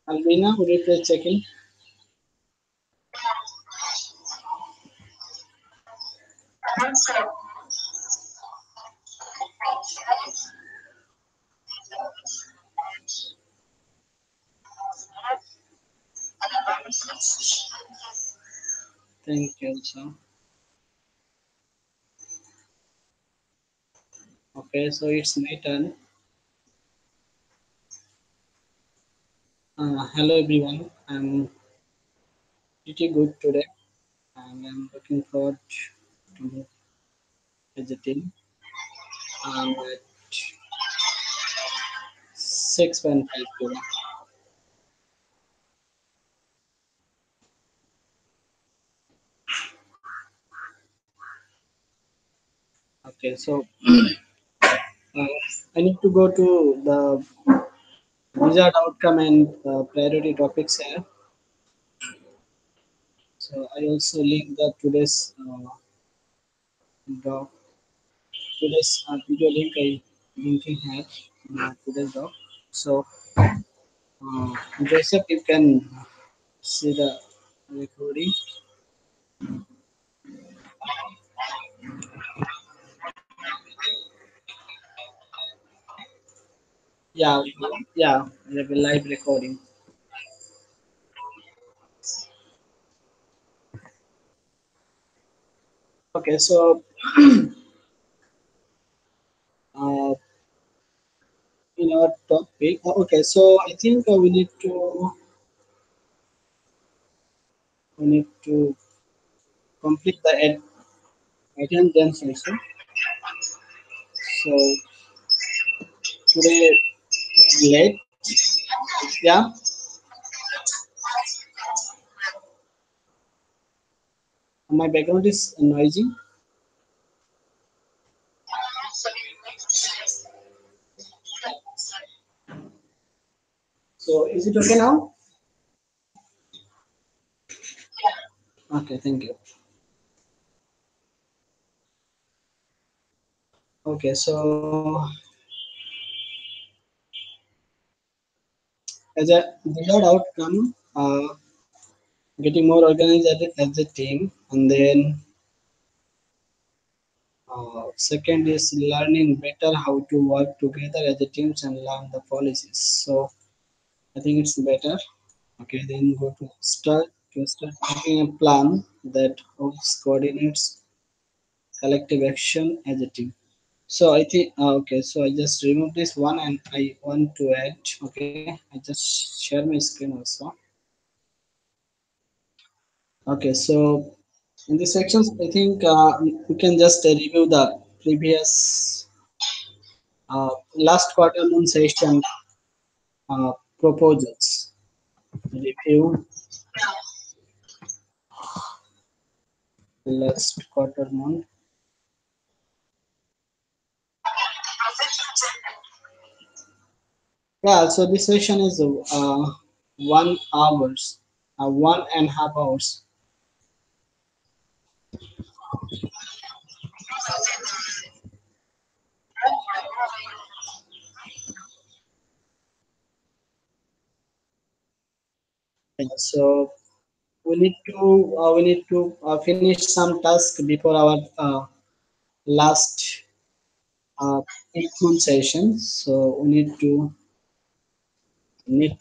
Alvina, would you please check in? Thank you, sir. Okay, so it's my turn. Hello, everyone. I'm pretty good today, and I'm looking forward to visiting. At 6:15 today. Okay, so uh, I need to go to the wizard outcome and priority topics here. So I also link the doc, today's video link I linking here today's doc. So Joseph, you can see the recording. Yeah, yeah, we have a live recording. Okay, so uh, in our topic, okay, so I think we need to complete the attendance also. So today is late. Yeah, my background is noisy. So is it okay now? Okay, thank you. Okay, so as a desired outcome, getting more organized as a team, and then second is learning better how to work together as a teams and learn the policies. So I think it's better. Okay, then go to start making a plan that helps coordinates collective action as a team. So I think okay, so I just remove this one and I want to add. Okay, I just share my screen also. Okay, so in this sections, I think we can just review the previous last quarter moon session proposals. Review last quarter moon. Yeah, so this session is 1 hours, 1.5 hours. And so we need to finish some task before our last 8 month session. So we need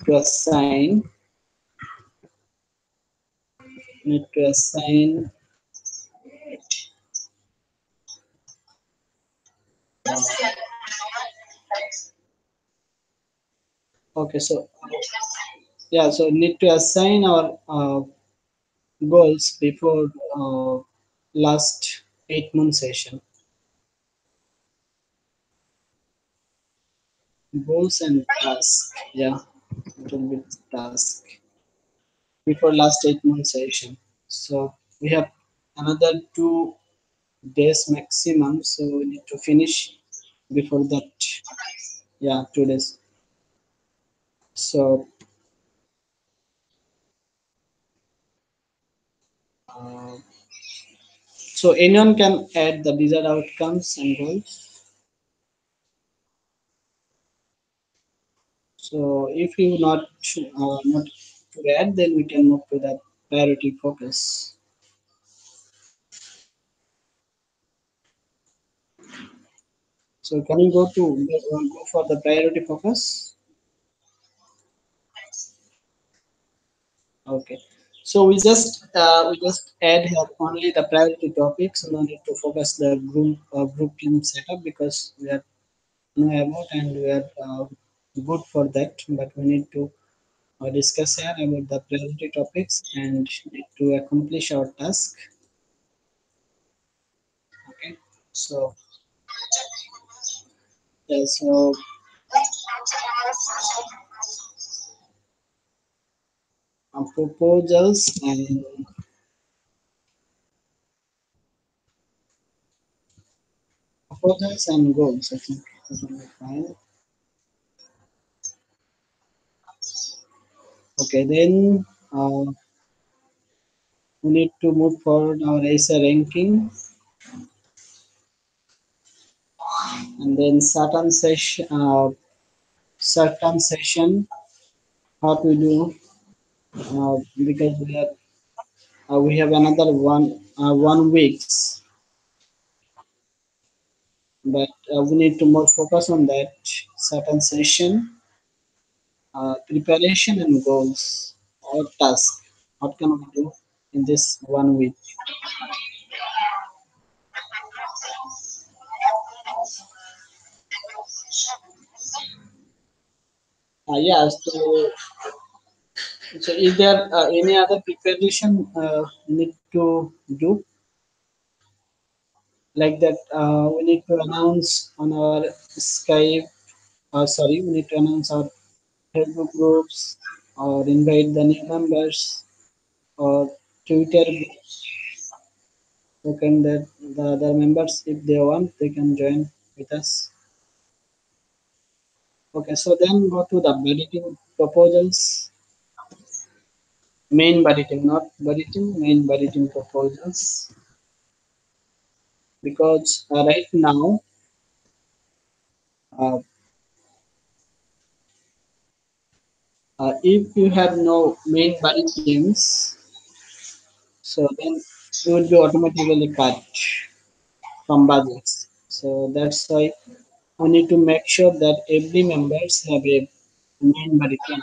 to assign. Okay, so yeah, so need to assign our goals before last 8 month session. Goals and task. Yeah, it will be task before last 8 month session. So we have another 2 days maximum. So we need to finish before that. Yeah, 2 days. So uh, so anyone can add the desired outcomes and goals. So if you not to add, then we can move to the priority focus. So can you go for the priority focus? Okay. So we just add here only the priority topics. No need to focus the group team setup because we are know about and we are good for that. But we need to discuss here about the priority topics and need to accomplish our task. Okay. So yeah, so proposals and goals. I think that will be fine. Okay, then we need to move forward our ASA ranking and then certain session how to do because we have another 1 weeks, but we need to more focus on that certain session preparation and goals or task. What can we do in this 1 week? Yeah. So is there any other preparation need to do like that? We need to announce on our Skype. Sorry, we need to announce our Facebook groups or invite the new members or Twitter groups. So can that the other members, if they want, they can join with us. Okay, so then go to the budgeting proposals, main budgeting, not budgeting, main budgeting proposals. Because right now, uh, if you have no main budgetings, so then you will be automatically cut from budgets. So that's why we need to make sure that every members have a main budgeting.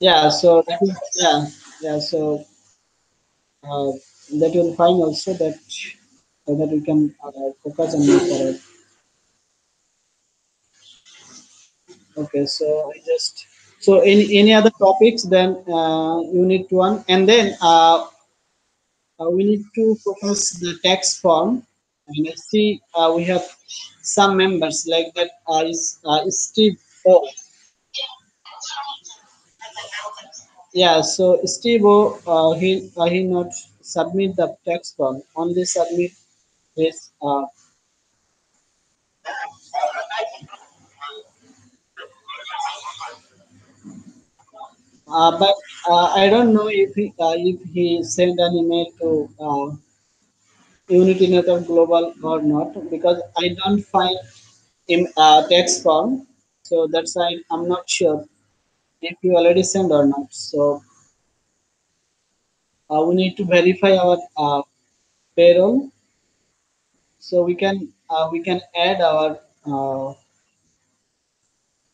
Yeah, so that is yeah. So uh, that will find also that so that we can focus on move forward. Okay, so I just so any other topics then you need to one and then we need to focus the tax form and I see we have some members like that is Steve. Oh, yeah, so Steve he not submit the tax form only submit his but I don't know if he sent an email to Unity Network Global or not because I don't find him text form. So that's why I'm not sure if you already sent or not. So we need to verify our payroll. So we can add our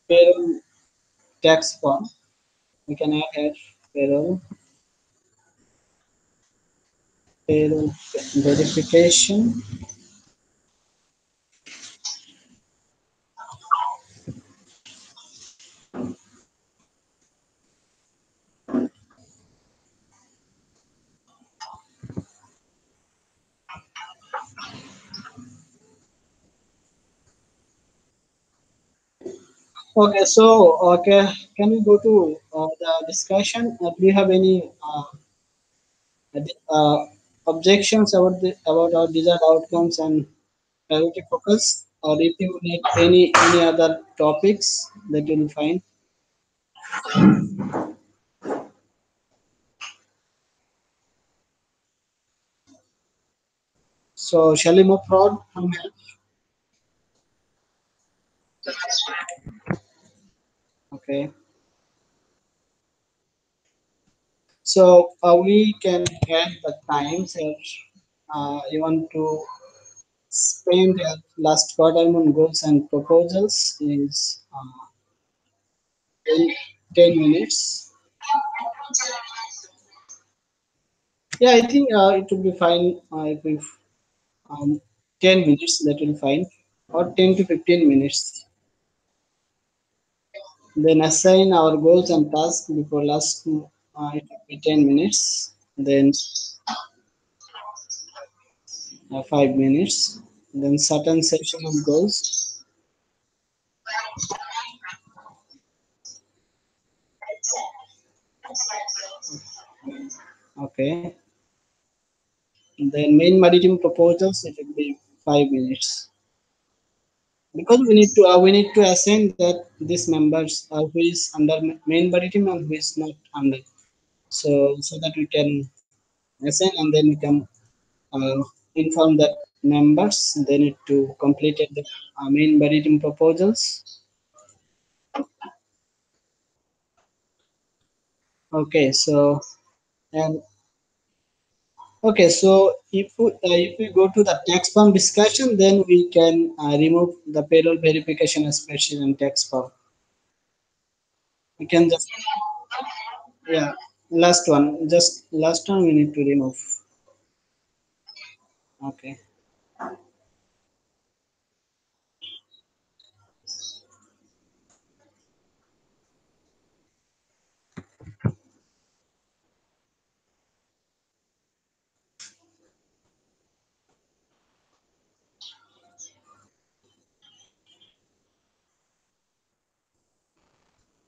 payroll tax form. We can add payroll verification. Okay, so okay, can we go to the discussion? Do you have any objections about our desired outcomes and priority focus, or if you need any other topics that you'll find? So shall we move forward from here? Okay. So we can add the times here. You want to spend your last quarter on goals and proposals is 10, 10 minutes. Yeah, I think it will be fine if we um, 10 minutes, that will fine, or 10 to 15 minutes. Then assign our goals and tasks before last it will be 10 minutes. Then 5 minutes. Then certain section of goals. Okay. Then main maritime proposals it will be 5 minutes. Because we need to assign that these members who is under main body team and who is not under, so that we can assign and then we can uh, inform that members they need to complete the main body team proposals. Okay, so and okay, so if we go to the tax form discussion, then we can remove the payroll verification especially in tax form. We can just, yeah, last one, just last one we need to remove. Okay.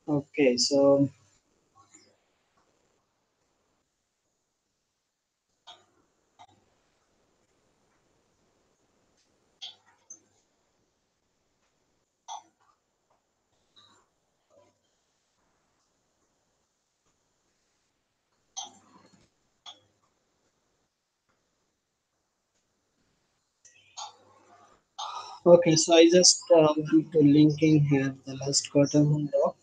Okay, so okay, so I just want to link in here the last quarter window.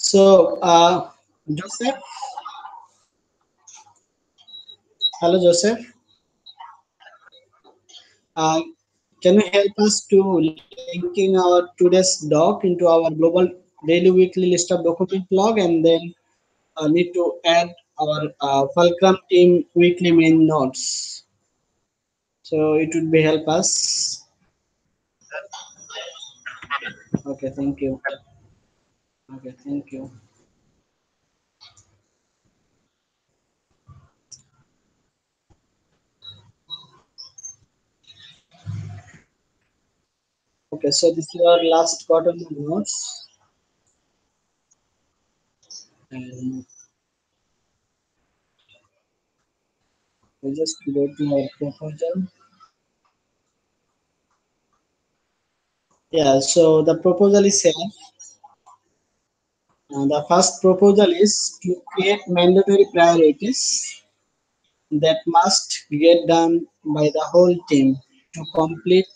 So Joseph, hello Joseph, uh, can you help us to linking our today's doc into our global daily weekly list of document log, and then need to add our Fulcrum team weekly main notes. So it would be help us. Okay, thank you. Okay, thank you. Okay, so this is our last quarter notes, and we just go to our proposal. Yeah, so the proposal is here. The first proposal is to create mandatory priorities that must get done by the whole team to complete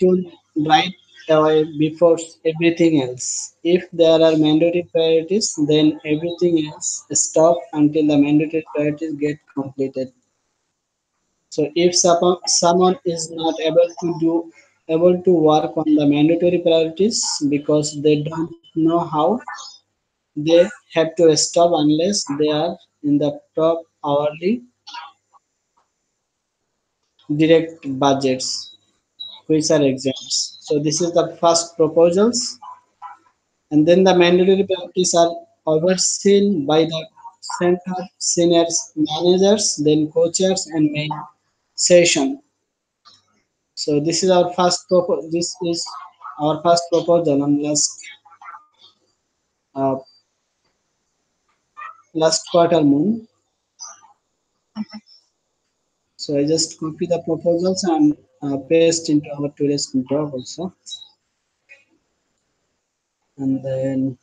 to right away before everything else. If there are mandatory priorities, then everything else stop until the mandatory priorities get completed. So if someone is not able to work on the mandatory priorities because they don't know how, they have to stop unless they are in the top hourly direct budgets, which are exempts. So this is the first proposals, and then the mandatory priorities are overseen by the center senior managers, then co-chairs and main session. So this is our first this is our first proposal on uh, last quarter moon. So I just copy the proposals and paste into our today's doc also. And then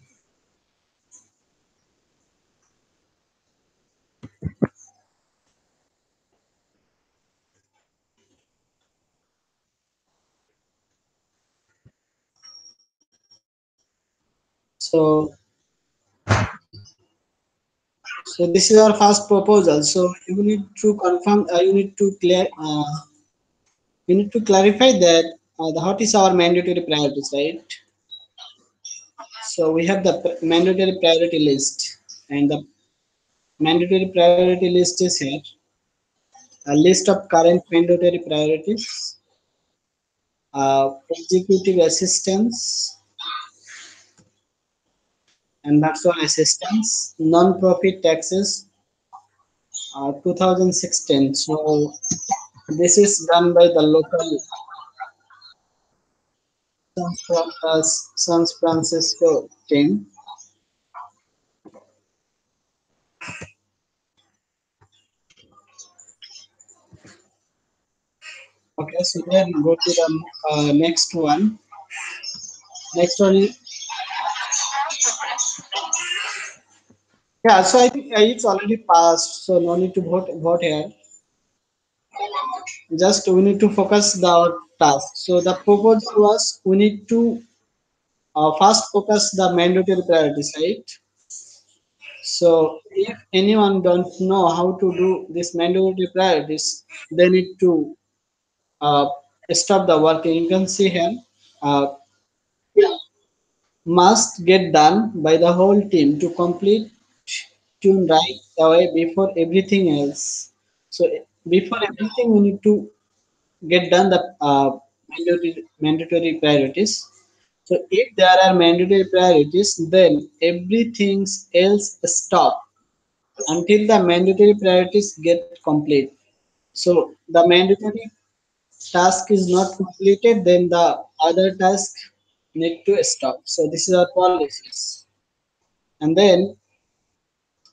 so so this is our first proposal. So you need to confirm. You need to clarify that what is our mandatory priorities, right? So we have the mandatory priority list, and the mandatory priority list is here. A list of current mandatory priorities, executive assistance and virtual assistance, non-profit taxes, 2016. So this is done by the local San Francisco team. Okay, so then go to the next one. Next one is, yeah. So I think it's already passed, so no need to vote here. Just we need to focus the task. So the proposal was we need to first focus the mandatory priorities, right? So if anyone don't know how to do this mandatory priorities, they need to uh, stop the working. You can see here, uh, must get done by the whole team to complete tune right away before everything else. So before everything, we need to get done the mandatory priorities. So if there are mandatory priorities, then everything else stop until the mandatory priorities get complete. So the mandatory task is not completed, then the other task need to stop. So this is our policies. And then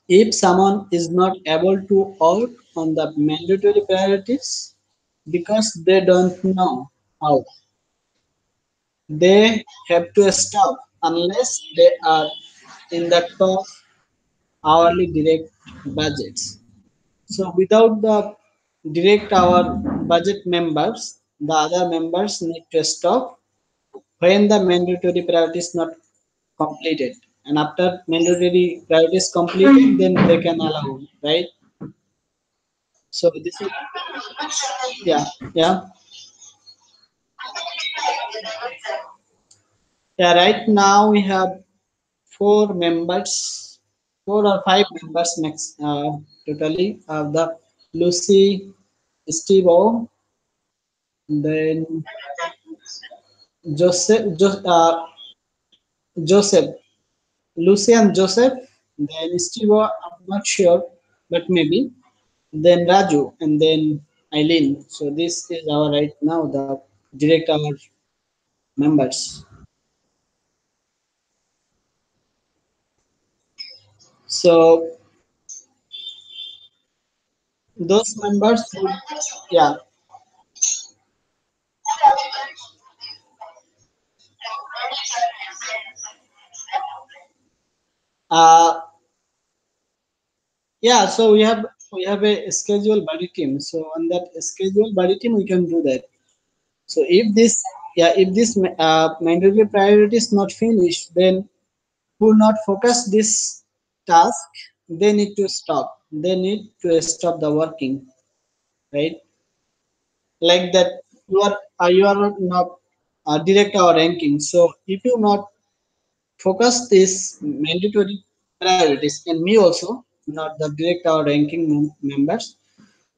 if someone is not able to work on the mandatory priorities because they don't know how, they have to stop unless they are in the top hourly direct budgets. So without the direct hour budget members, the other members need to stop when the mandatory priority is not completed. And after mandatory priority is completed, then they can allow, right? So this is, yeah, yeah. Yeah, right now we have four members, four or five members max, totally of the Lucy, Steve O, then Joseph, Joseph, Lucy and Joseph, then Steve O, I'm not sure, but maybe, then Raju, and then Eileen. So this is our right now the direct our members. So those members, yeah. Uh, Yeah, so we have a schedule buddy team. So on that schedule buddy team, we can do that. So if this mandatory priority is not finished, then who not focus this task, they need to stop. They need to stop the working, right? Like that, you are not direct our ranking. So if you not focus this mandatory priorities, and me also not the direct our ranking members.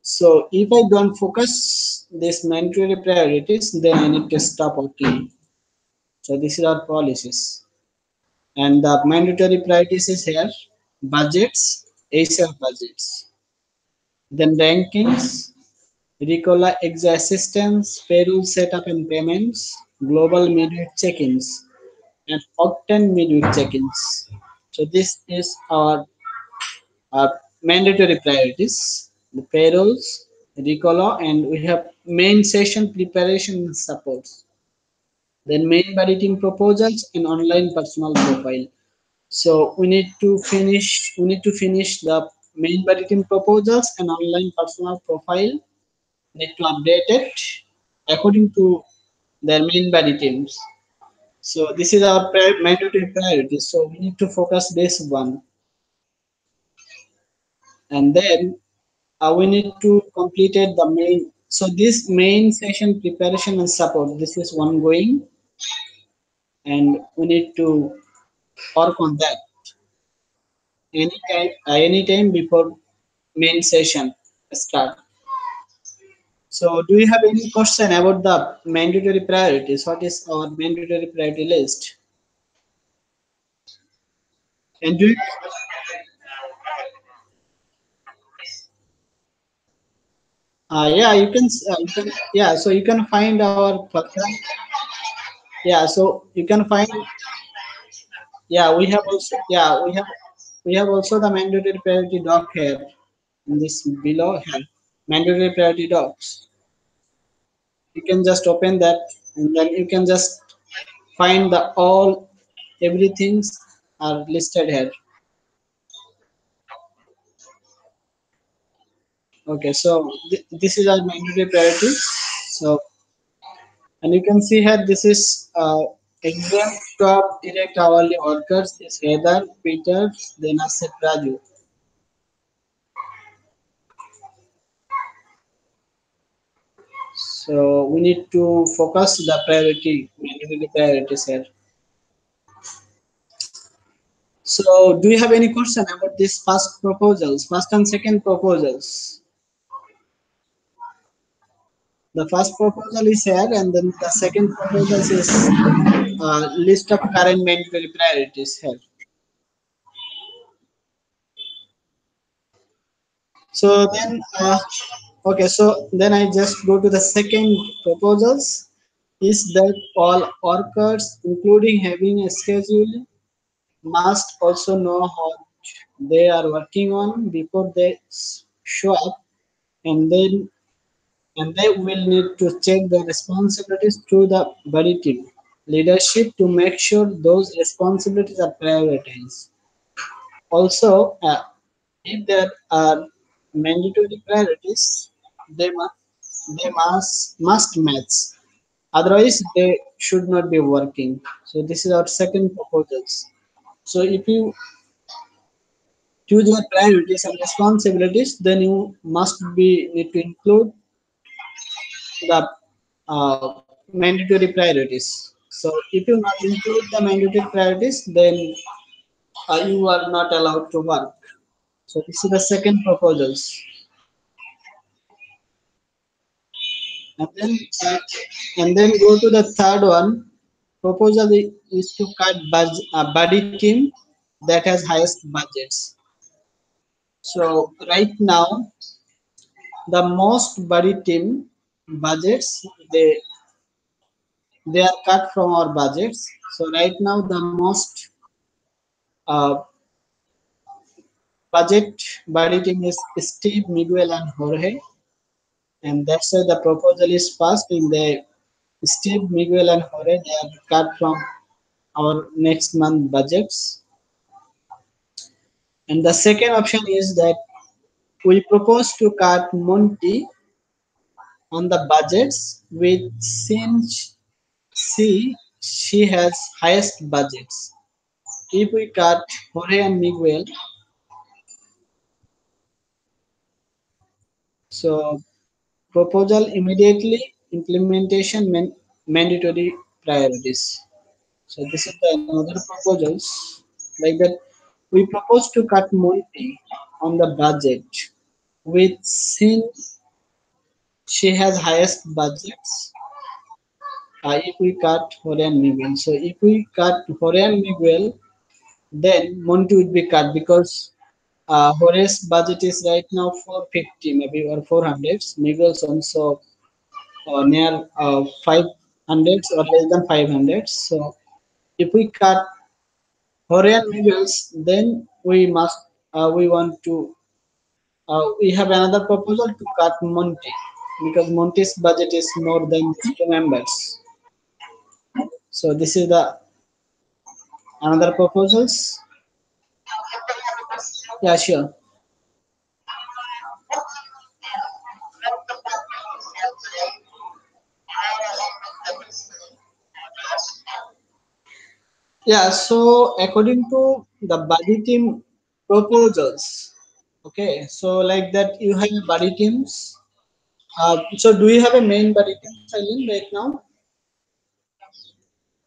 So if I don't focus these mandatory priorities, then I need to stop working. So this is our policies. And the mandatory priorities is here, budgets, ASL budgets. Then rankings, Ricola ex assistance, payroll setup and payments, global midweek check-ins, and Octane midweek check-ins. So this is our mandatory priorities, the payrolls, Ricola, and we have main session preparation and supports. Then main body team proposals and online personal profile. So we need to finish the main body team proposals and online personal profile. Need to update it according to their main body teams. So this is our mandatory priority. So we need to focus this one, and then we need to complete it the main. So this main session preparation and support. This is ongoing, and we need to work on that anytime before main session start. So do you have any question about the mandatory priorities? What is our mandatory priority list? And do you, yeah, you can yeah, so you can find our Fulcrum. Yeah, so you can find, yeah, we have also, yeah, we have also the mandatory priority doc here in this below here. Mandatory priority docs. You can just open that, and then you can just find the all everything's are listed here. Okay, so this is our mandatory priority. So, and you can see here this is exempt top direct hourly workers is Heather, Peter, then Asset Raju. So we need to focus the priority, mandatory priorities here. So do you have any question about this first proposals, first and second proposals? The first proposal is here, and then the second proposal is list of current mandatory priorities here. So then, okay, so then I just go to the second proposals. Is that all workers, including having a schedule, must also know what they are working on before they show up, and then and they will need to check the responsibilities to the body team leadership to make sure those responsibilities are prioritized. Also, if there are mandatory priorities, they must match. Otherwise, they should not be working. So this is our second proposals. So if you choose your priorities and responsibilities, then you must be need to include the mandatory priorities. So if you not include the mandatory priorities, then you are not allowed to work. So this is the second proposals. And then uh, and then go to the third one. Proposal is to cut buddy team that has highest budgets. So right now, the most buddy team budgets they are cut from our budgets. So right now, the most uh, budget buddy team is Steve, Miguel, and Jorge, and that's why the proposal is passed. In the Steve, Miguel, and Jorge, they are cut from our next month budgets. And the second option is that we propose to cut Monty on the budgets with since she has highest budgets. If we cut Jorge and Miguel, so proposal immediately implementation mandatory priorities. So this is the another proposals like that. We propose to cut Monty on the budget with since she has highest budgets. If we cut Jorge and Miguel, so if we cut Jorge and Miguel, then Monty would be cut because Jorge's budget is right now 450 maybe or 400. Miguel's also near 500 or less than 500. So if we cut Jorge and Miguel's, then we want to we have another proposal to cut Monty because Monty's budget is more than two members. So this is the another proposals. Yeah, sure. Yeah, so according to the buddy team proposals, okay, so like that you have buddy teams. So do you have a main buddy team, Silent, right now?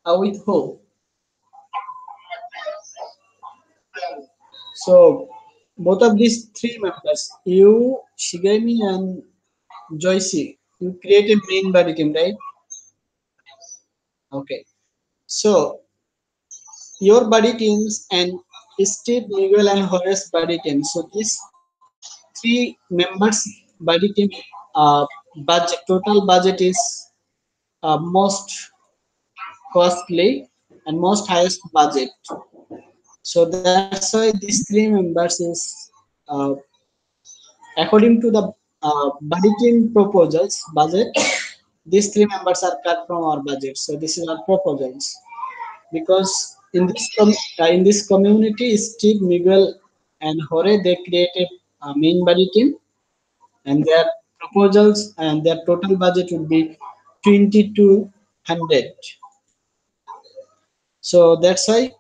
With who? So both of these three members, you, Shigami, and Joycey, you create a main buddy team, right? Okay. So your buddy teams and Steve, Miguel, and Horace buddy teams. So these three members buddy team uh, budget total budget is most costly and most highest budget. So that's why these three members is uh, according to the buddy team proposals budget. These three members are cut from our budget. So this is our proposals because in this community, Steve, Miguel, and Hore they created a main buddy team, and their proposals and their total budget would be 2200. So that's why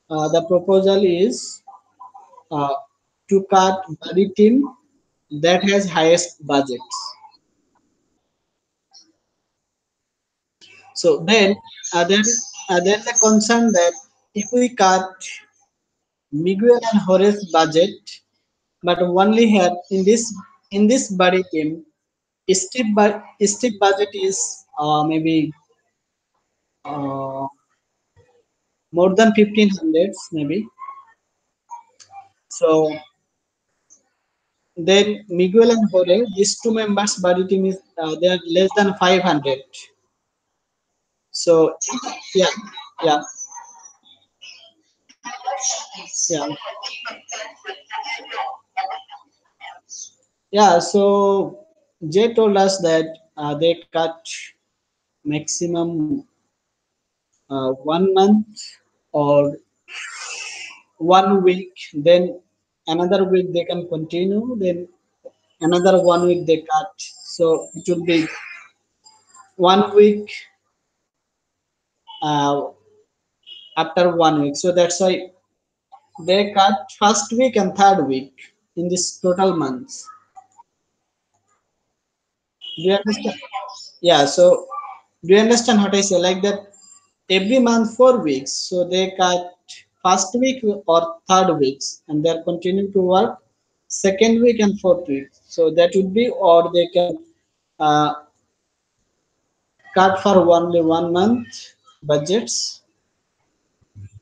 the proposal is uh, to cut buddy team that has highest budgets. So then there's a concern that if we cut Miguel and Horace budget, but only here in this buddy team, Steve budget is maybe uh, more than 1500 maybe. So then Miguel and Jorge, these two members body team is they are less than 500. So yeah, yeah, yeah, yeah. So Jay told us that they cut maximum 1 month or 1 week. Then another week they can continue. Then another 1 week they cut. So it will be 1 week uh, after 1 week. So that's why they cut first week and third week in this total months. Do you understand? Yeah. So do you understand what I say? Like that every month 4 weeks. So they cut first week or third weeks, and they're continuing to work second week and fourth week. So that would be, or they can uh, cut for only 1 month budgets,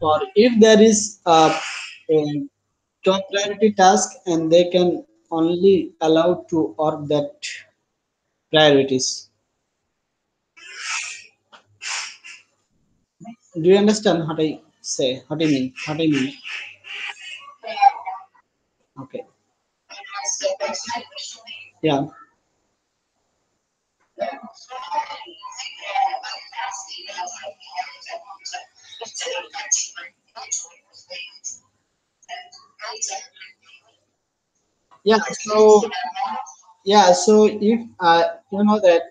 or if there is a top priority task and they can only allow to org that priorities. Do you understand what I say? What I mean? What I mean? Okay. Yeah. Yeah. So yeah. So if you know that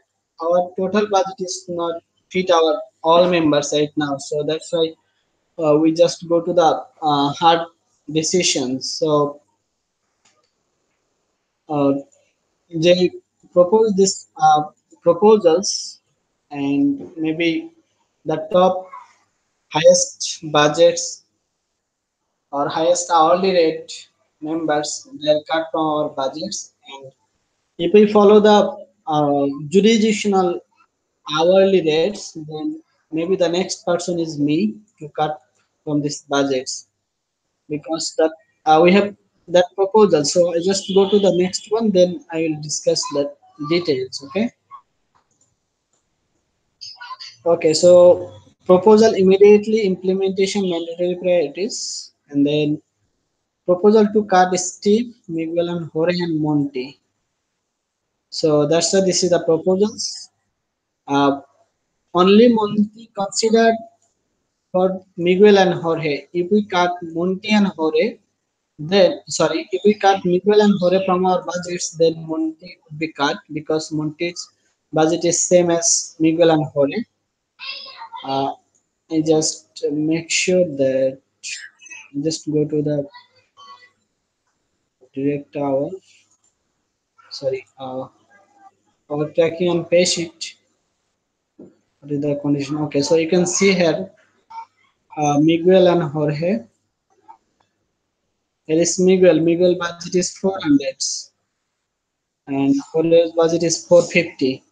our total budget is not fit our all members right now, so that's why we just go to the hard decisions. So uh, they propose this proposals, and maybe the top highest budgets or highest hourly rate members they're cut from our budgets, and if we follow the jurisdictional hourly rates, then maybe the next person is me to cut from this budgets, because that we have that proposal. So I just go to the next one, then I will discuss the details. Okay. Okay, so proposal immediately implementation mandatory priorities, and then proposal to cut Steve, Miguel, and Jorge and Monty. So that's why this is the proposals. Uh, Only Monty considered for Miguel and Jorge. If we cut Monty and Jorge, then sorry, if we cut Miguel and Jorge from our budgets, then Monty would be cut because Monty's budget is same as Miguel and Jorge. Uh, I just make sure that just go to the direct hour. Sorry, our tracking and pay sheet. What is the condition? Okay, so you can see here Miguel and Jorge. Here is Miguel. Miguel budget is 400 and Jorge's budget is 450.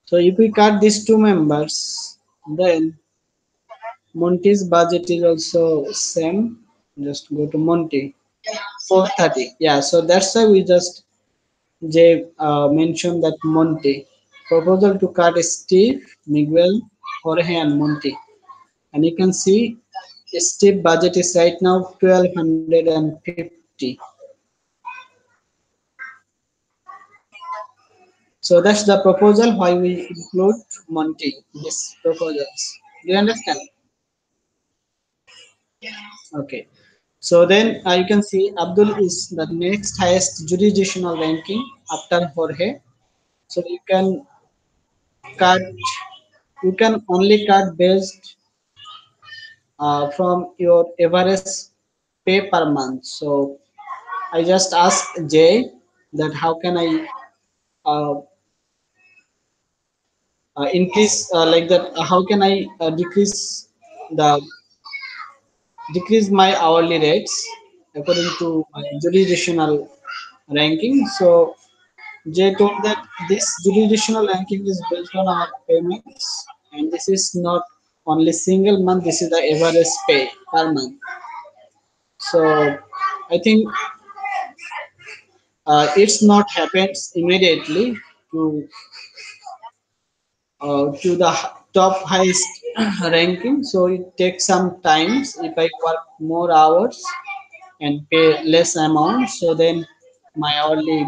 So if we cut these two members, then Monty's budget is also same. Just go to Monty. 430. Yeah, so that's why we just Jay mentioned that Monty. Proposal to cut Steve, Miguel, Jorge, and Monty. And you can see Steve budget is right now 1250. So that's the proposal why we include Monty. These proposals. Do you understand? Okay. So then you can see Abdul is the next highest jurisdictional ranking after Jorge. So cut you can only cut based from your average pay per month. So I just asked Jay that how can I uh, increase like that? How can I the decrease my hourly rates according to my jurisdictional ranking? So Jay told that this jurisdictional ranking is based on our payments, and this is not only single month. This is the average pay per month. So I think it's not happens immediately to to the top highest ranking. So it takes some times. If I work more hours and pay less amount, so then my hourly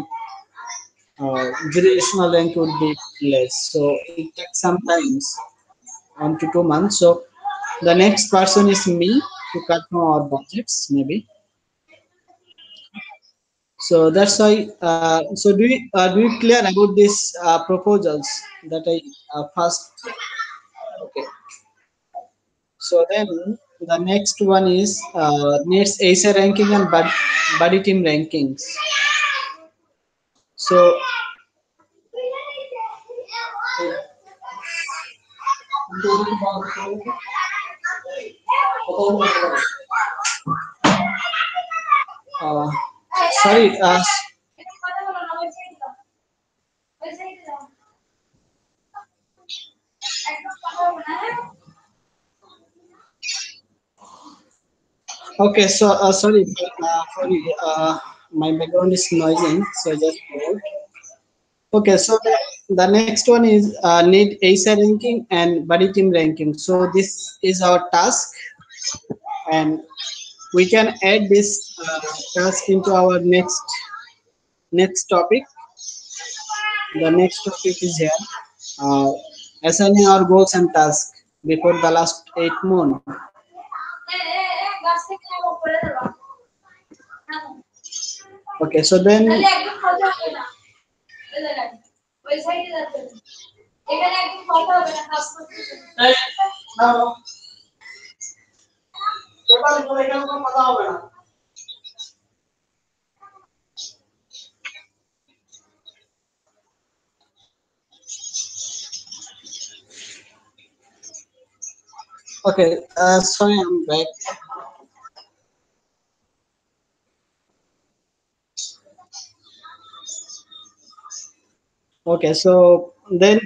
jurisdictional rank would be less. So it takes some times, 1 to 2 months. So the next person is me to cut from our budgets maybe. So that's why. So do you clear about these proposals that I first? Okay. So then the next one is needs ASA ranking and body team rankings. So uh, sorry. Okay. So sorry. My background is noisy, so just hold. Okay, so the next one is need ASA ranking and body team ranking. So this is our task, and we can add this task into our next topic. The next topic is here, uh, assigning our goals and tasks before the last 8 months. Okay, so then okay, sorry, I'm back. Okay, so then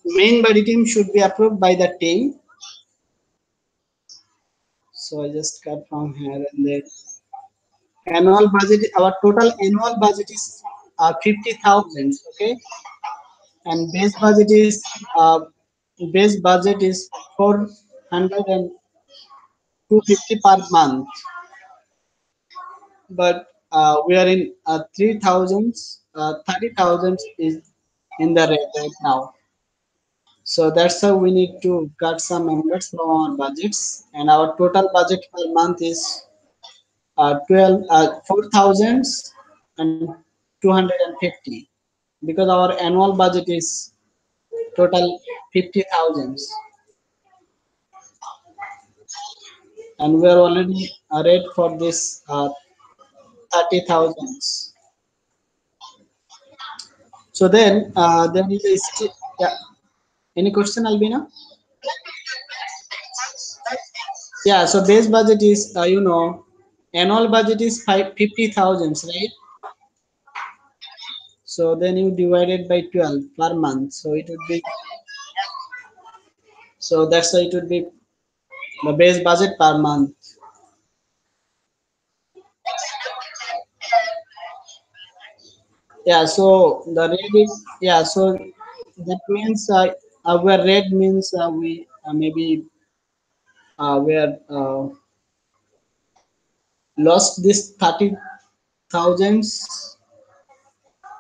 main body team should be approved by the team. So I just cut from here and then annual budget. Our total annual budget is 50,000. Okay, and base budget is 400 and 250 per month. But we are in 3,000, 30,000 is in the rate right now. So that's how we need to cut some members from our budgets, and our total budget per month is 4,250 because our annual budget is total 50,000, and we are already rate for this 30,000. So then there is a yeah. Any question, Albina? Yeah. So base budget is annual budget is 50,000, right? So then you divide it by 12 per month. So it would be that's why it would be the base budget per month. Yeah. So the rate is So that means our rate means we maybe we are lost this 30,000s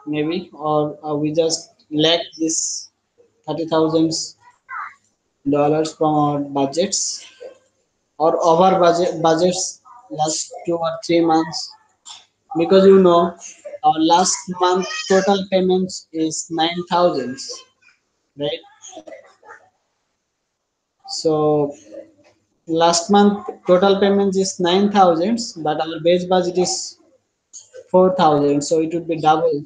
maybe, or we just lack this 30,000 dollars from our budgets, or over budgets last 2 or 3 months, because our last month total payments is 9,000, right? So last month total payments is 9,000, but our base budget is 4,000, so it would be double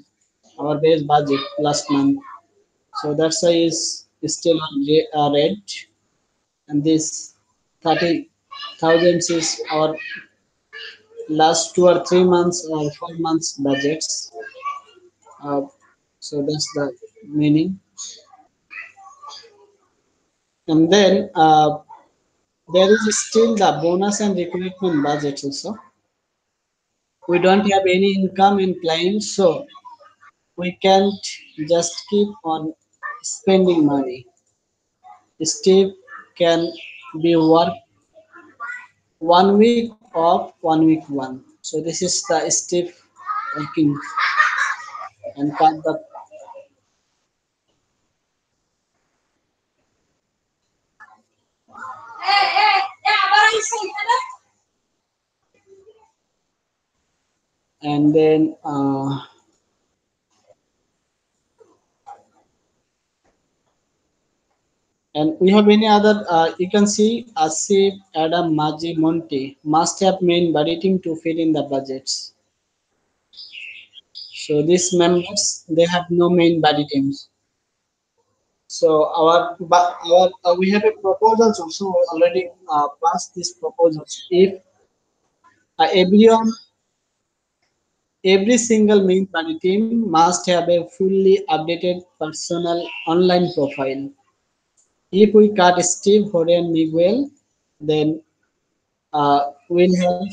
our base budget last month. So that's why is still on red, and this 30,000 is our last 2 or 3 months or 4 months budgets. Uh, so that's the meaning. And then there is still the bonus and recruitment budget also. We don't have any income in clients, so we can't just keep on spending money. Steve can be work 1 week off, 1 week one. So this is the Steve working and cut the, and then and we have any other you can see Asif, Adam, Maji, Monty must have main budgeting to fit in the budgets. So these members they have no main body teams. So we have a proposals also already passed these proposals. If every single main body team must have a fully updated personal online profile. If we cut Steve, Jorge, and Miguel, then will help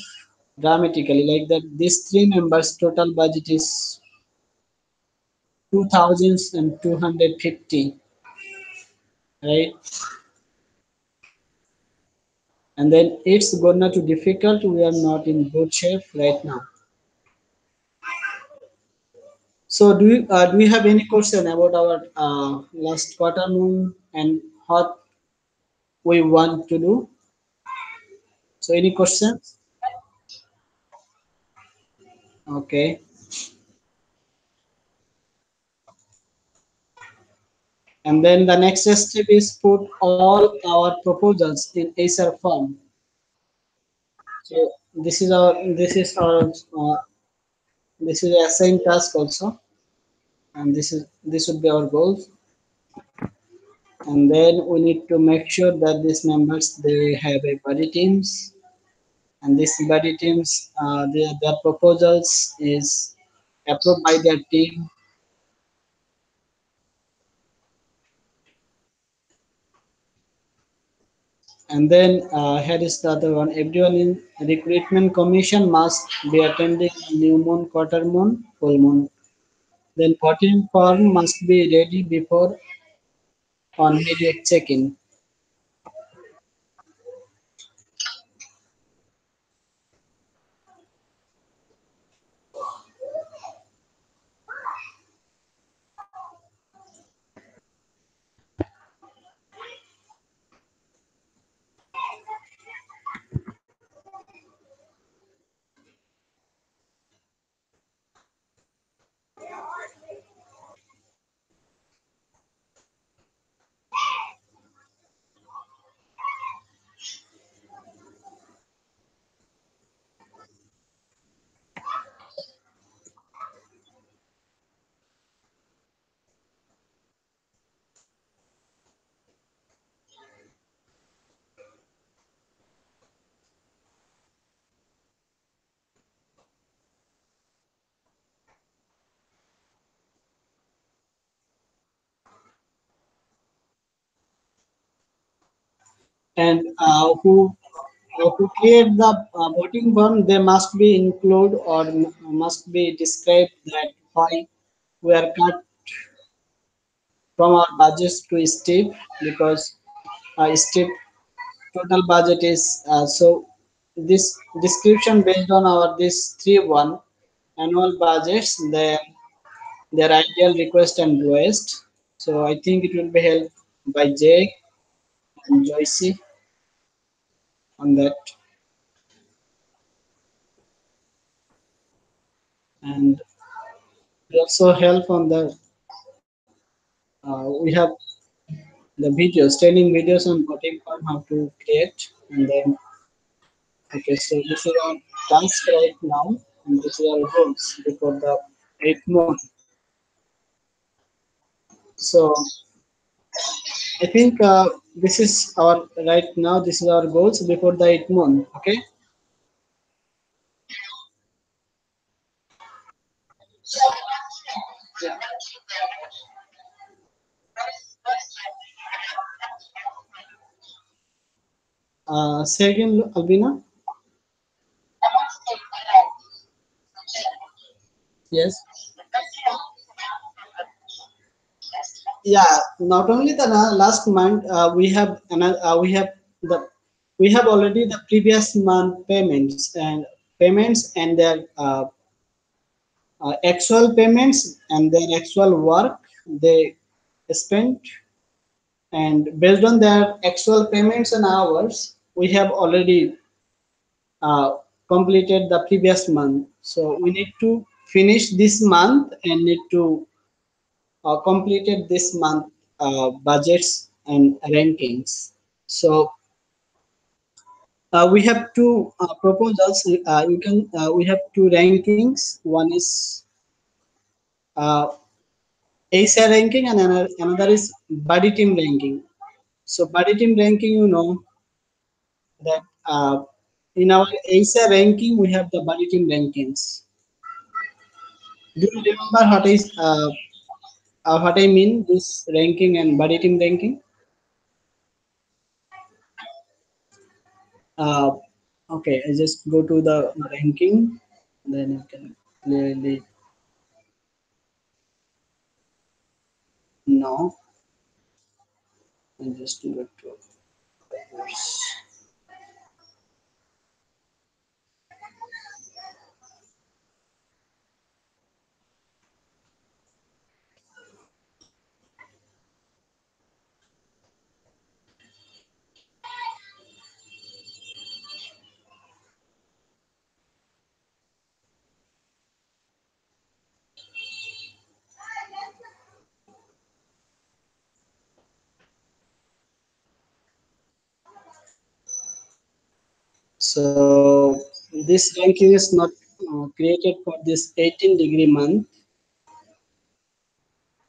dramatically. Like that, these three members total budget is 2,250, right? And then it's gonna to difficult. We are not in good shape right now. So do you have any question about our last quarter moon and what we want to do? So any questions? Okay. And then the next step is put all our proposals in Acer form. So this is assigned task also, and this would be our goals. And then we need to make sure that these members they have a body teams, and these body teams their proposals is approved by their team. And then here is the other one: everyone in recruitment commission must be attending new moon, quarter moon, full moon. Then 14 form must be ready before on immediate check-in. and who create the voting form, they must be include or must be described that why we are cut from our budgets to steep, because steep total budget is so this description based on our this 3-1 annual budgets, their ideal request and request. So I think it will be helped by Jay and Joycey on that, and we also help on the we have the videos, training videos on voting form how to create, and then okay, so this is our task right now, and this is our goals before the 8th month. So I think this is our right now. This is our goals before the 8th month. Okay. Say again, Albina. Yes. Yeah. Not only the last month, we have another. The we have already the previous month payments and their actual payments and their actual work they spent, and based on their actual payments and hours, we have already uh, completed the previous month. So we need to finish this month and need to completed this month budgets and rankings. So we have two proposals. You can we have two rankings. One is uh, ASA ranking and another is body team ranking. So body team ranking, you know that in our ASA ranking we have the body team rankings. Do you remember what I mean this ranking and body team ranking? Uh, okay, I just go to the ranking, then you can clearly know. I just go to others. So this ranking is not created for this 18-degree month,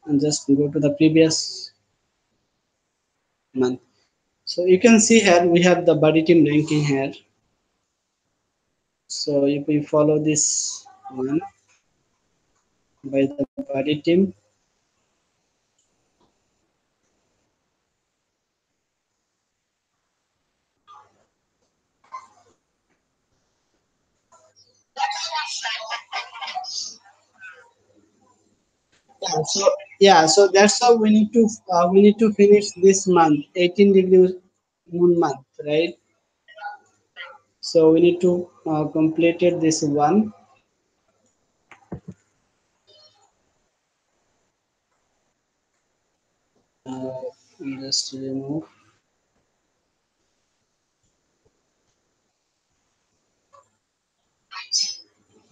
and just go to the previous month. So you can see here we have the body team ranking here. So if we follow this one by the body team, so that's how we need to finish this month, 18 degree moon month, right? So we need to completed this one. Uh, just remove,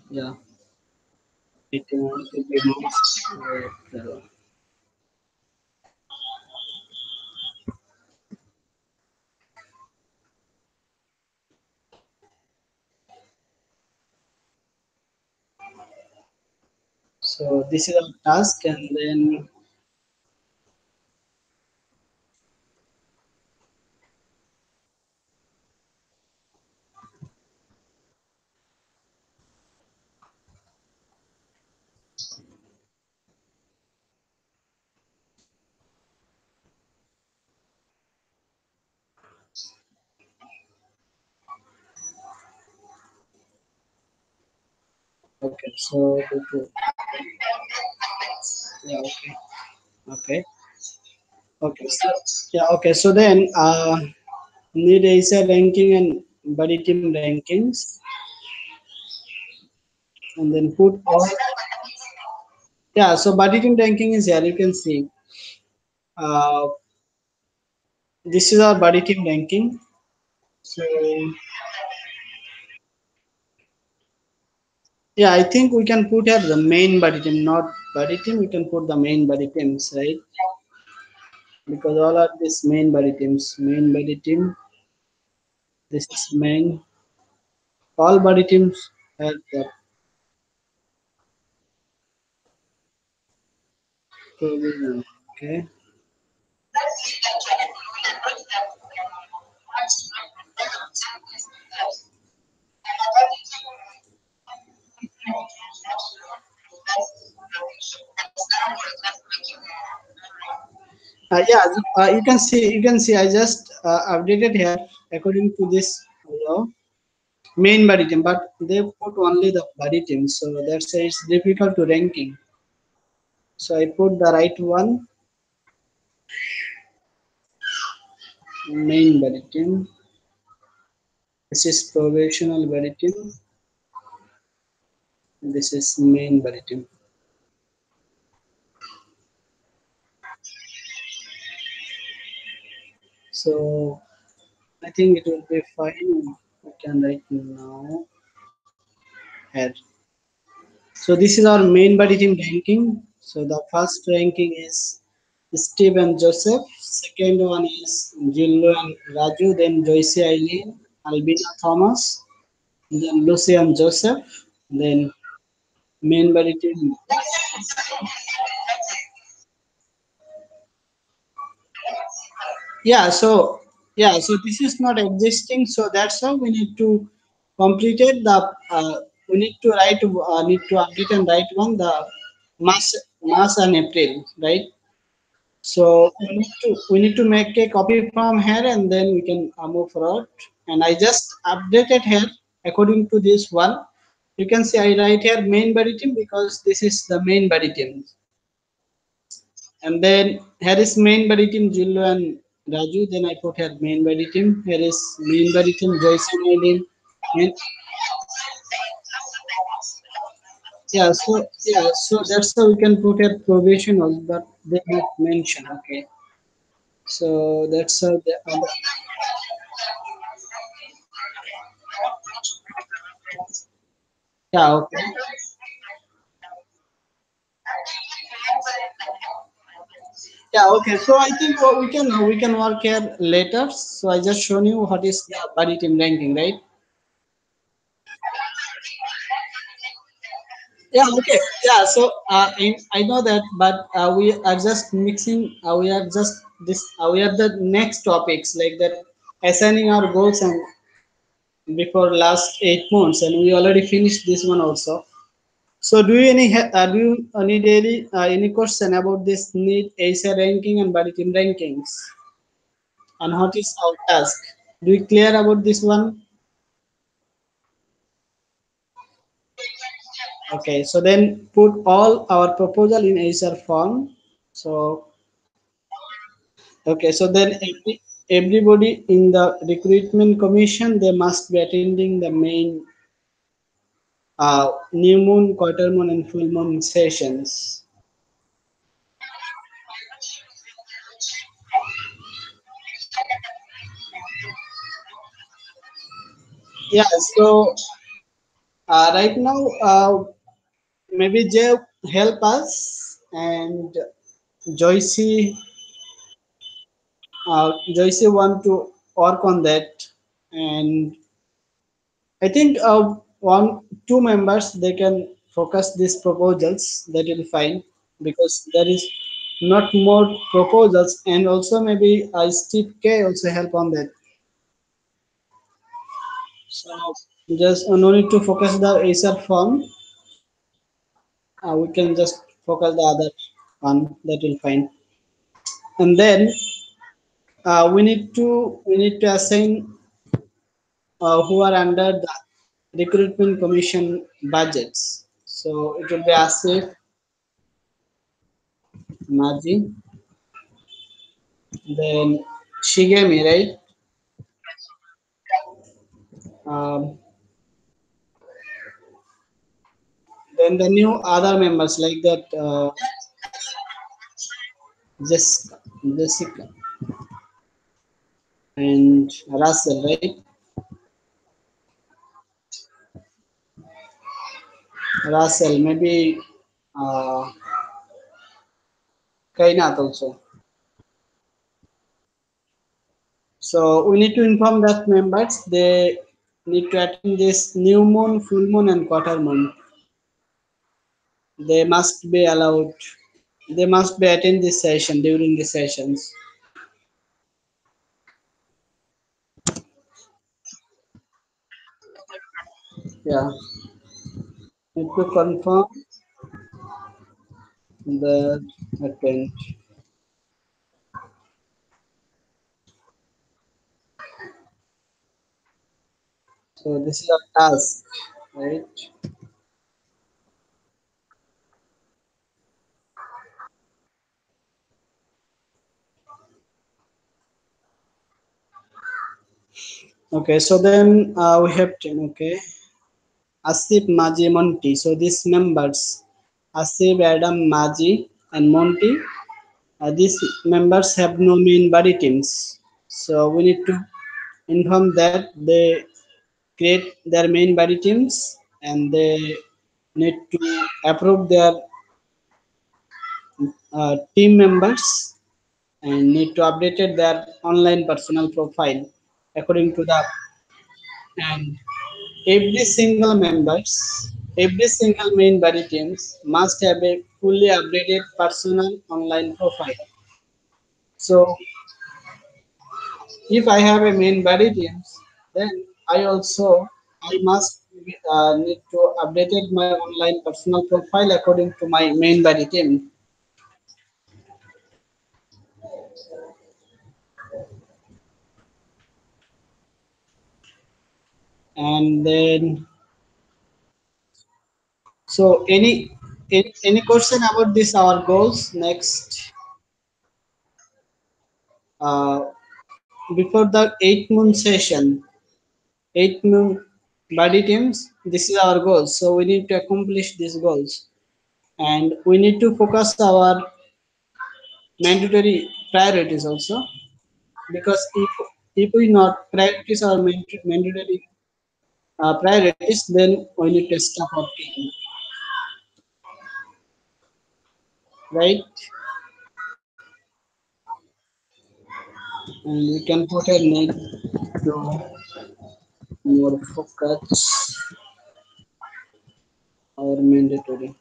yeah, it wants to be moved. So this is our task, and then Okay, so yeah, okay, okay, okay. So yeah, okay. So then need is a ranking and body team rankings, and then put all. Yeah, so body team ranking is here. You can see. Uh, this is our body team ranking. So yeah, I think we can put here the main body team, not body team. We can put the main body teams, right? Because all are this main body teams. Main body team. This is main. All body teams have the provision. Okay. Yeah, you can see. I just updated here according to this law. Main body team, but they put only the body team, so that's why it's difficult to ranking. So I put the right one, main body team. This is provisional body team. This is main body team. So I think it will be fine. We can write now here. So this is our main body team ranking. So the first ranking is Steve and Joseph. Second one is Gillo and Raju. Then Joyce Eileen, Albina Thomas. Then Lucy and Joseph. Then main body team. Yeah. So yeah. So this is not existing. So that's how we need to complete it. The we need to write. Need to update and write one the March and April, right? So we need to make a copy from here and then we can move forward. And I just updated here according to this one. You can see I write here main body team because this is the main body team. And then here is main body team Jillo and Raju. Then I put here main body team. Here is main body team Joyce and Eileen. Main- so that's how we can put here provisional, but they not mention. Okay. So that's how the other. Yeah, okay. Yeah, okay. So I think we can work here later. So I just shown you what is the body team ranking, right? Yeah, okay. Yeah, so I know that, but we are just mixing. We are just this. We are the next topics like that, assigning our goals and before last 8 months, and we already finished this one also. So do you need any question about this need ASA ranking and body team rankings and what is our task? Do you clear about this one? Okay, so then put all our proposal in Acer form. So okay, so then everybody in the recruitment commission they must be attending the main new moon, quarter moon, and full moon sessions. Yeah, so right now maybe Jay help us and Joycey Joycey want to work on that and I think two members they can focus these proposals. That will be fine because there is not more proposals, and also maybe Steve K also help on that. So just no need to focus the Acer form. We can just focus the other one. That will fine. And then we need to assign who are under the recruitment commission budgets. So it will be Asif, Maji, then Shigemi, right? Um, then the new other members like that, Jessica, Jessica and Russell, right? Russell, maybe uh, Kainat also. So we need to inform that members they need to attend this new moon, full moon, and quarter moon. They must be allowed. They must be attend this session during the sessions. Yeah, need to confirm the attend. So this is a task, right? Okay, so then we have 10. Okay, Asif, Maji, Monty. So these members, Asif, Adam, Maji, and Monty. These members have no main body teams. So we need to inform that they create their main body teams and they need to approve their team members and need to update their online personal profile according to the and every single members every single main body teams must have a fully updated personal online profile. So if I have a main body teams, then I must need to update my online personal profile according to my main body team. And then so any question about this our goals next uh, before the 8 moon session 8 moon body teams this is our goals so we need to accomplish these goals and we need to focus our mandatory priorities also because if we not practice our mandatory priorities, then we need to stop our team, right? And we can put a need to more focus our mandatory.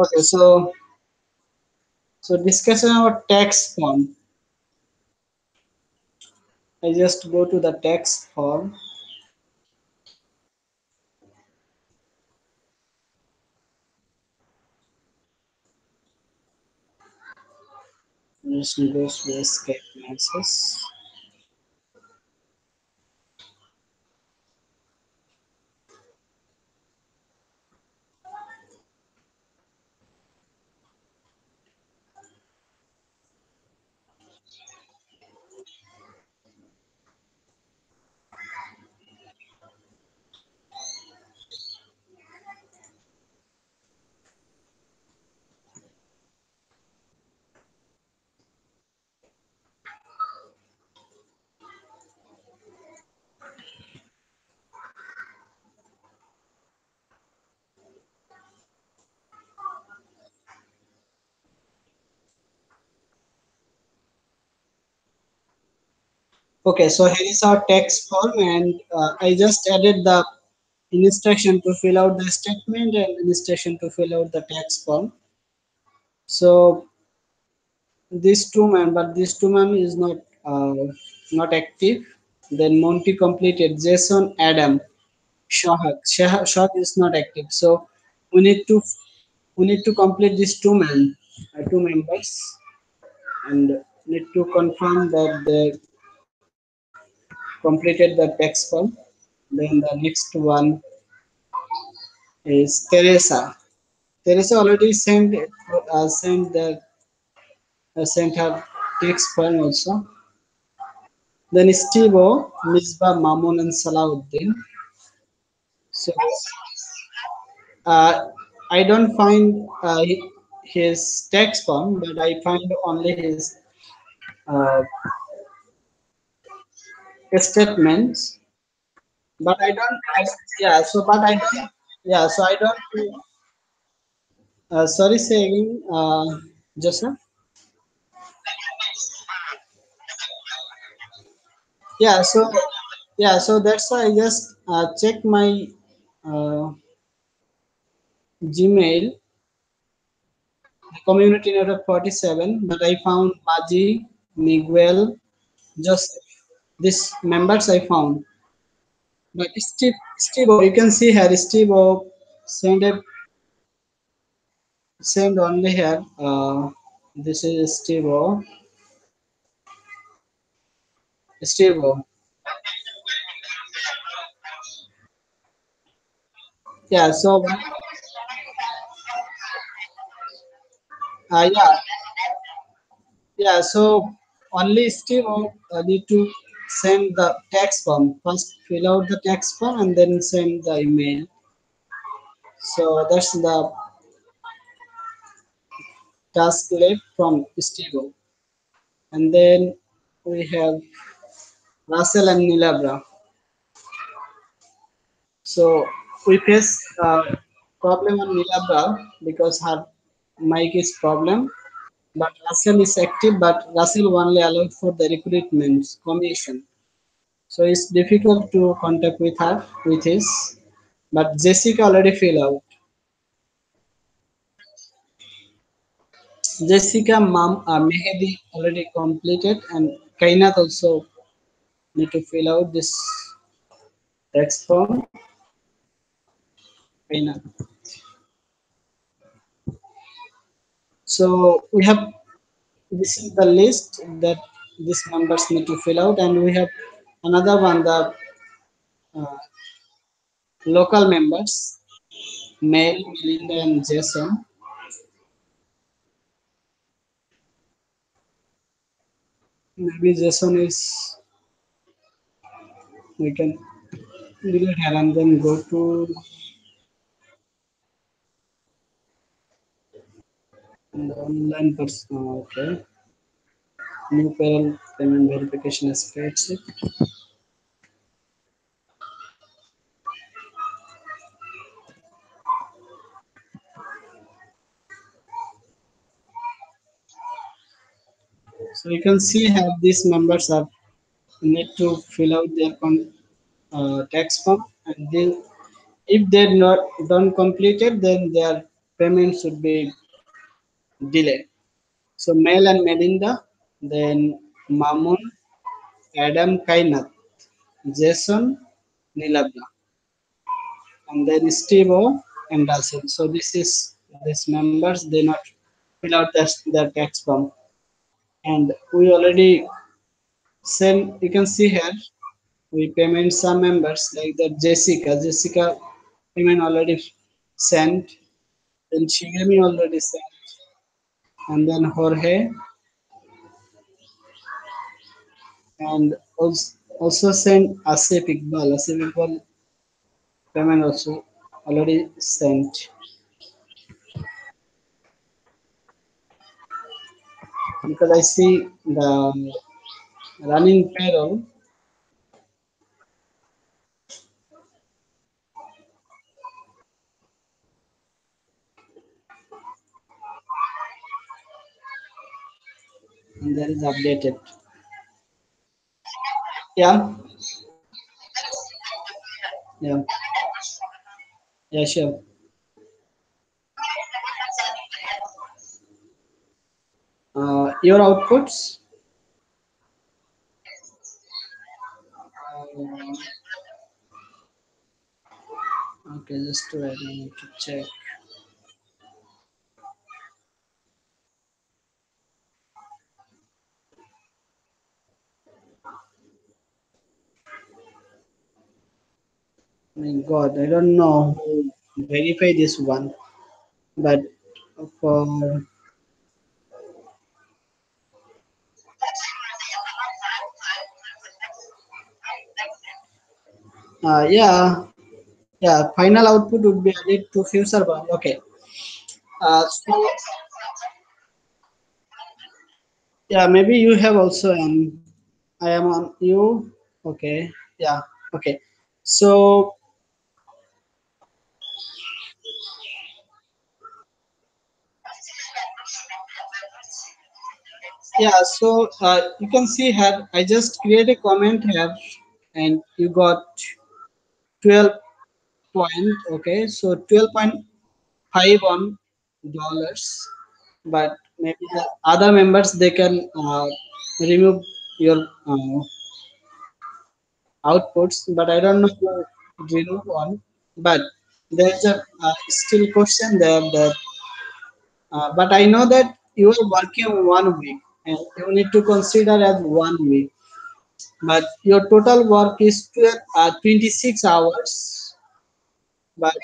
Okay, so discussion about tax form. I just go to the tax form. Just go to escape messages. Okay, so here is our tax form, and I just added the instruction to fill out the statement and instruction to fill out the tax form. So this two man is not active. Then Monty completed. Jason, Adam. Shahak is not active. So we need to we need to complete these two members, and need to confirm that they completed the text form. Then the next one is Teresa. Teresa already sent her text form also. Then Stevo, Misbah, Mamun, and Salahuddin. So uh, I don't find his text form, but I find only his uh, statements. But I don't. Yeah. So, but I don't. Yeah. So I don't. Sorry, say again, Joseph. Yeah. So yeah. So that's why I just check my uh, Gmail community network 47, but I found Maji, Miguel, Joseph. These members I found. But Steve, you can see here, Steve send a send only here. This is Steve. Steve. Yeah. So yeah, yeah. So only Steve need to send the text form. First, fill out the text form and then send the email. So that's the task left from Steve. And then we have Russell and Nilabra. So we face problem on Nilabra because her mic is problem. But Russell is active, but Russell only allowed for the recruitment commission. So it's difficult to contact with her with his. But Jessica already fill out. Jessica, Mom, Mehedi already completed, and Kainat also need to fill out this text form. Kainat. So we have this is the list that these members need to fill out, and we have another one, the uh, local members, Mel, Melinda, and Jason. Maybe Jason is, we can delete her and then go to the online person. Okay, new payroll payment verification spreadsheet. So you can see how these members are need to fill out their tax form, and then if they're not done completed, then their payment should be delayed. So Mel and Melinda, then Mamun, Adam Kainat, Jason, Nilabla, and then Steve and Russell. So this is these members they not fill out their tax form, and we already send. You can see here we payment some members like that Jessica. Jessica payment already sent. Then Shigami already sent, and then Jorge, and also sent Asif Iqbal. Asif Iqbal payment also already sent, because I see the running payroll, and there is updated. Yeah, yeah, yeah, sure. Your outputs. Okay, just to wait, I need to check. My God, I don't know who verify this one, but for yeah, yeah, final output would be added to future one. Okay. So yeah, maybe you have also an. I am on you. Okay. Yeah. Okay. So yeah. So you can see here. I just create a comment here, and you got 12 point. Okay. So 12.5 on dollars, but maybe the other members they can remove your outputs, but I don't know who remove one. But there's a still question there that, but I know that you are working 1 week and you need to consider as 1 week. But your total work is 26 hours, but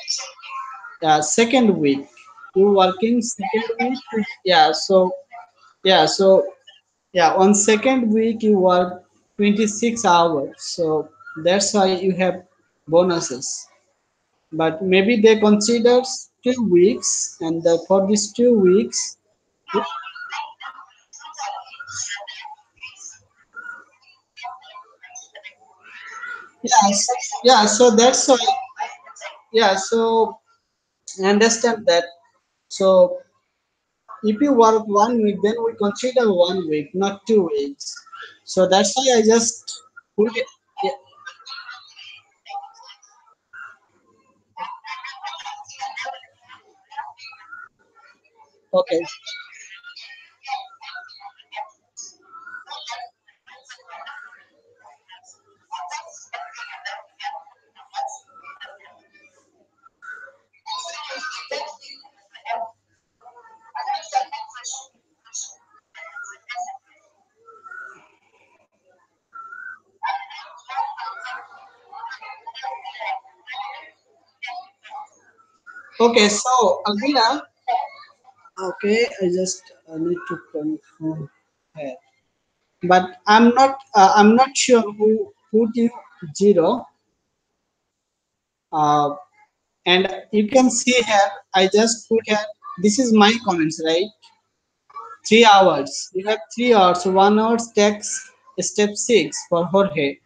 second week you working second week. Yeah, so yeah, so yeah, on second week you work 26 hours. So that's why you have bonuses. But maybe they consider 2 weeks, and for these 2 weeks, yeah, yeah. So that's why, yeah. So I understand that. So if you work 1 week, then we consider 1 week, not 2 weeks. So that's why I just put it. Yeah, okay. Okay. So Alvina. Okay, I just need to confirm here. But I'm not sure who put you zero. Uh, and you can see here I just put here, this is my comments, right? 3 hours, you have 3 hours. 1 hour takes step 6 for Jorge,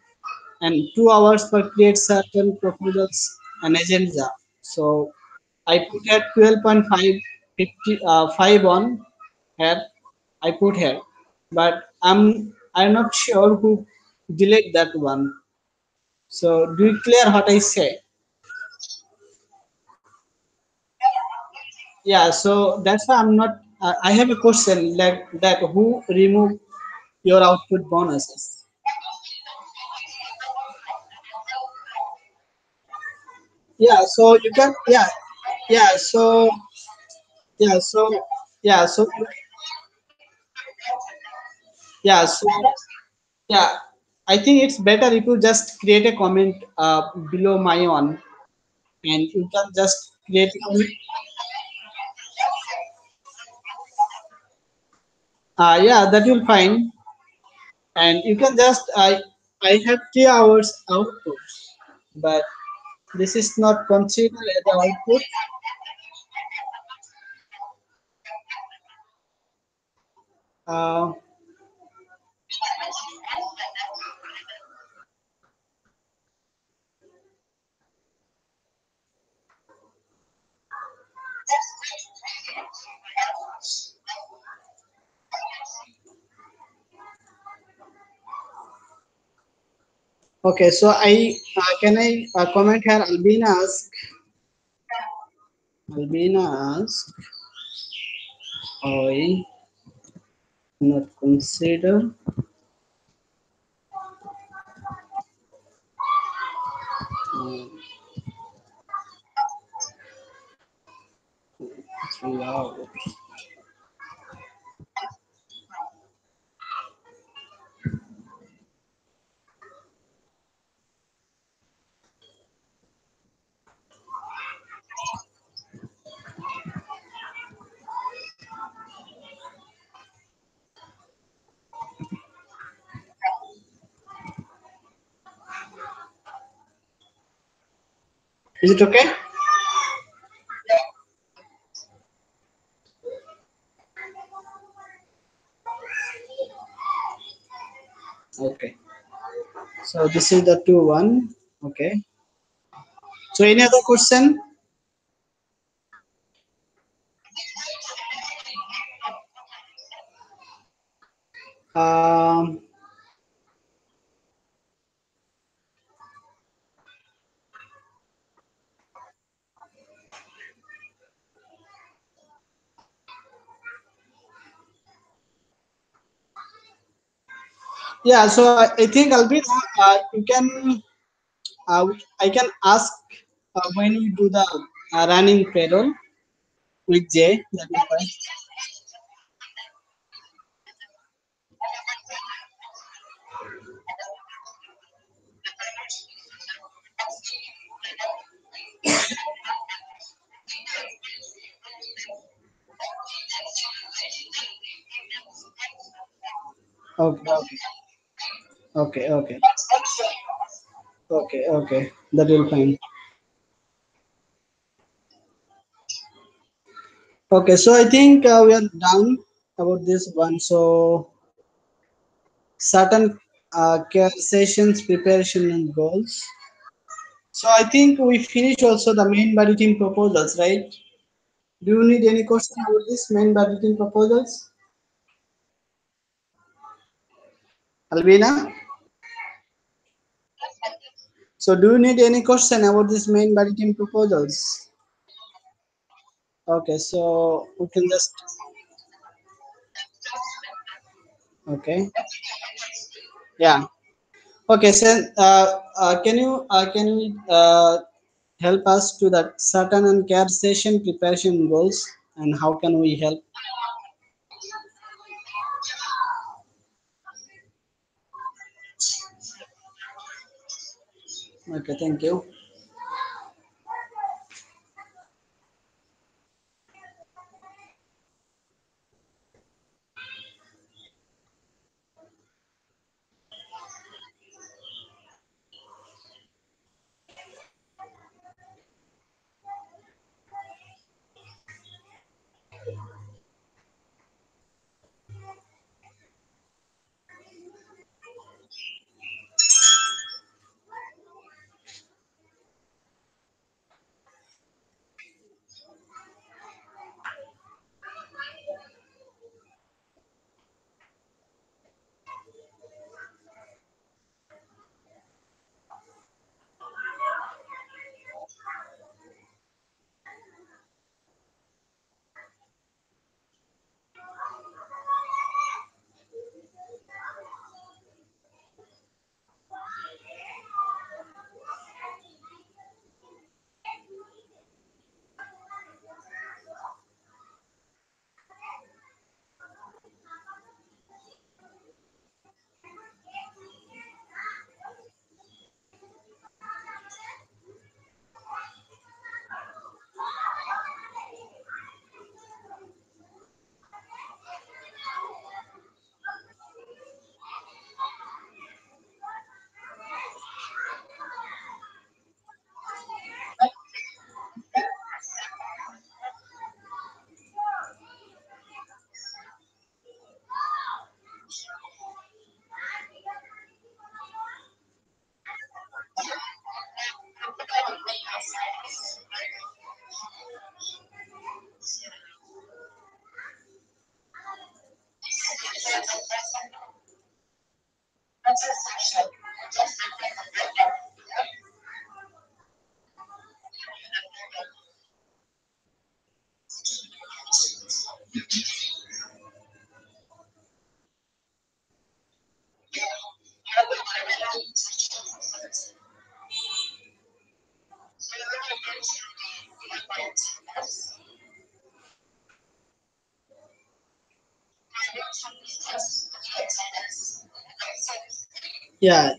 and 2 hours for create certain proposals and agenda. So I put here 12.5 5 on here, I put here, but I'm not sure who delete that one. So do you clear what I say? Yeah, so that's why I'm not. I have a question like that. Who remove your output bonuses? Yeah, so you can. Yeah, yeah. So yeah, so yeah, so yeah, so yeah. I think it's better if you just create a comment below my one, and you can just create a comment. Yeah, that will fine, and you can just. I have 3 hours output, but this is not considered as the output. Uh, Okay, so I can I comment here? Albina ask, I not consider Is it okay? Okay. So this is the 2-1. Okay. So any other question? Um, yeah. So I think Albina, you can. I can ask when you do the running payroll with J. That is fine. Okay. Okay. Okay. Okay. Okay. Okay. That will fine. Okay. So I think we are done about this one. So certain care sessions, preparation, and goals. So I think we finished also the main budgeting proposals, right? Do you need any question about this main budgeting proposals, Alvina? So do you need any question about this main budgeting proposals? Okay, so we can just okay, yeah. Okay, so can you help us to that certain and care session preparation goals and how can we help? Okay, thank you. Yeah,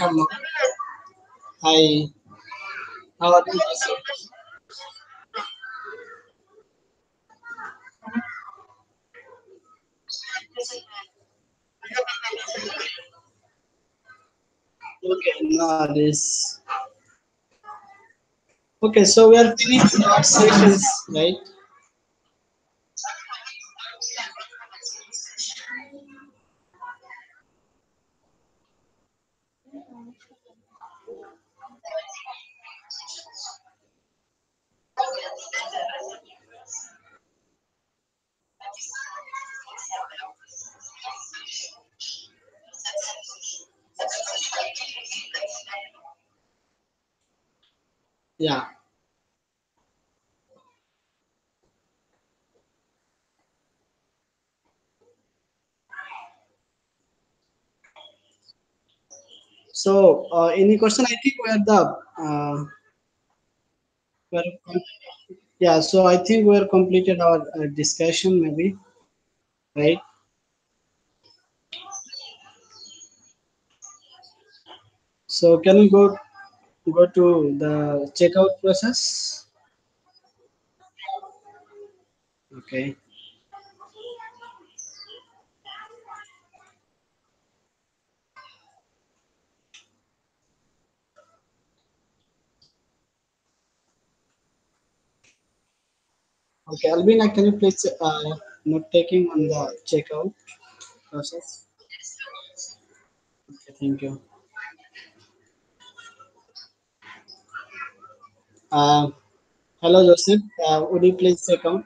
Hello. Hi. How are you? Okay, no worries. Okay, so we are finishing our sessions, right? Yeah. So, any question? I think we are we're, yeah. So I think we are completed our discussion, maybe, right? So can we go to the checkout process? Okay. Okay, Albina, can you please note taking on the checkout process? Okay, thank you. Uh, Hello, Joseph. Would you please check out?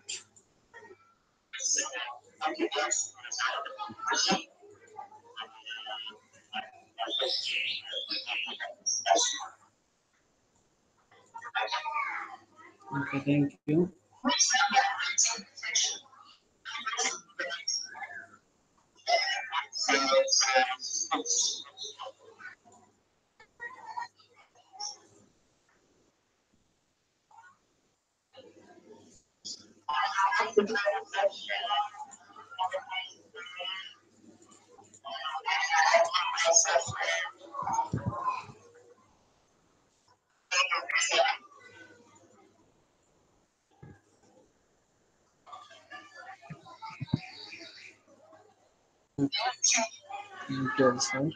Okay, thank you. Thank you, sir.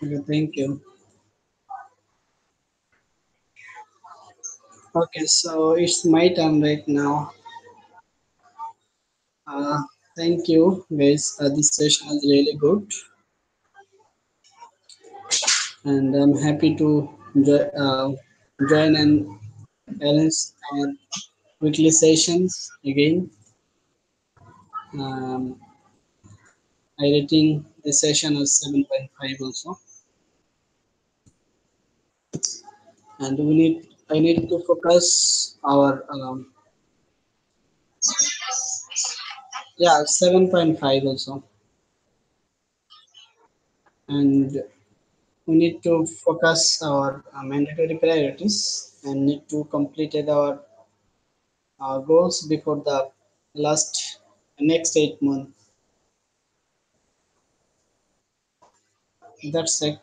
Okay, thank you. Okay, so it's my turn right now. Uh, Thank you, guys. This session is really good, and I'm happy to join and balance our weekly sessions again. Um, I rating the session as 7.5 also, and I need to focus our yeah 7.5 also, and we need to focus our mandatory priorities and need to complete our goals before the last next 8 months. That's it.